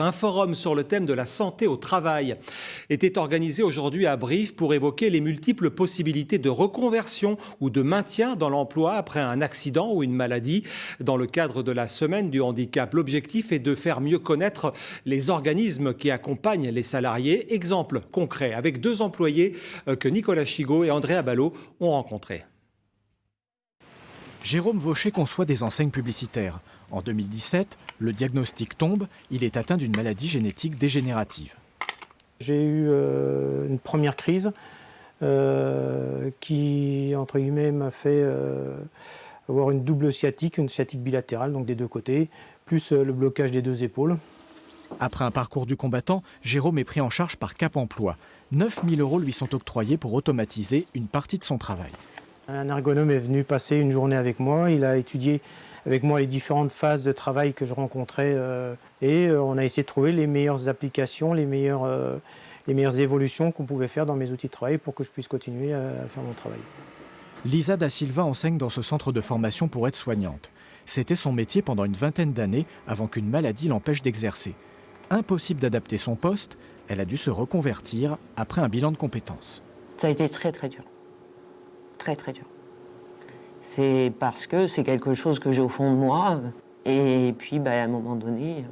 Un forum sur le thème de la santé au travail était organisé aujourd'hui à Brive pour évoquer les multiples possibilités de reconversion ou de maintien dans l'emploi après un accident ou une maladie. Dans le cadre de la semaine du handicap, l'objectif est de faire mieux connaître les organismes qui accompagnent les salariés. Exemple concret avec deux employés que Nicolas Chigot et Andrea Ballot ont rencontrés. Jérôme Vaucher conçoit des enseignes publicitaires. En 2017, le diagnostic tombe, il est atteint d'une maladie génétique dégénérative. J'ai eu une première crise qui, entre guillemets, m'a fait avoir une double sciatique, une sciatique bilatérale, donc des deux côtés, plus le blocage des deux épaules. Après un parcours du combattant, Jérôme est pris en charge par Cap Emploi. 9 000 € lui sont octroyés pour automatiser une partie de son travail. Un ergonome est venu passer une journée avec moi, il a étudié avec moi les différentes phases de travail que je rencontrais et on a essayé de trouver les meilleures applications, les meilleures évolutions qu'on pouvait faire dans mes outils de travail pour que je puisse continuer à faire mon travail. Lisa Da Silva enseigne dans ce centre de formation pour être soignante. C'était son métier pendant une vingtaine d'années avant qu'une maladie l'empêche d'exercer. Impossible d'adapter son poste, elle a dû se reconvertir après un bilan de compétences. Ça a été très très dur. Très très dur. C'est parce que c'est quelque chose que j'ai au fond de moi. Et puis à un moment donné,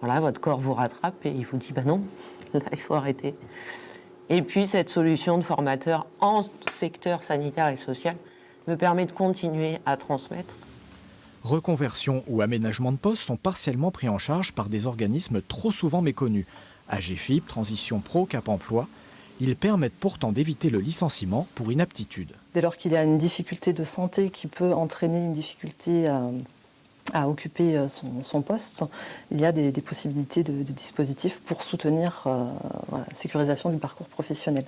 voilà, votre corps vous rattrape et il vous dit non, là il faut arrêter. Et puis cette solution de formateur en secteur sanitaire et social me permet de continuer à transmettre. Reconversion ou aménagement de poste sont partiellement pris en charge par des organismes trop souvent méconnus. AGFIP, Transition Pro, Cap Emploi. Ils permettent pourtant d'éviter le licenciement pour inaptitude. Dès lors qu'il y a une difficulté de santé qui peut entraîner une difficulté à occuper son poste, il y a des possibilités de dispositifs pour soutenir la sécurisation du parcours professionnel.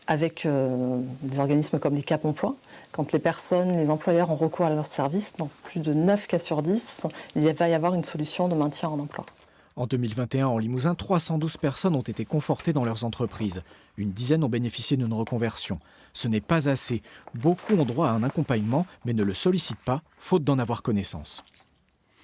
Avec des organismes comme les Cap Emploi, quand les employeurs ont recours à leurs services, dans plus de 9 cas sur 10, il va y avoir une solution de maintien en emploi. En 2021, en Limousin, 312 personnes ont été confortées dans leurs entreprises. Une dizaine ont bénéficié d'une reconversion. Ce n'est pas assez. Beaucoup ont droit à un accompagnement, mais ne le sollicitent pas, faute d'en avoir connaissance.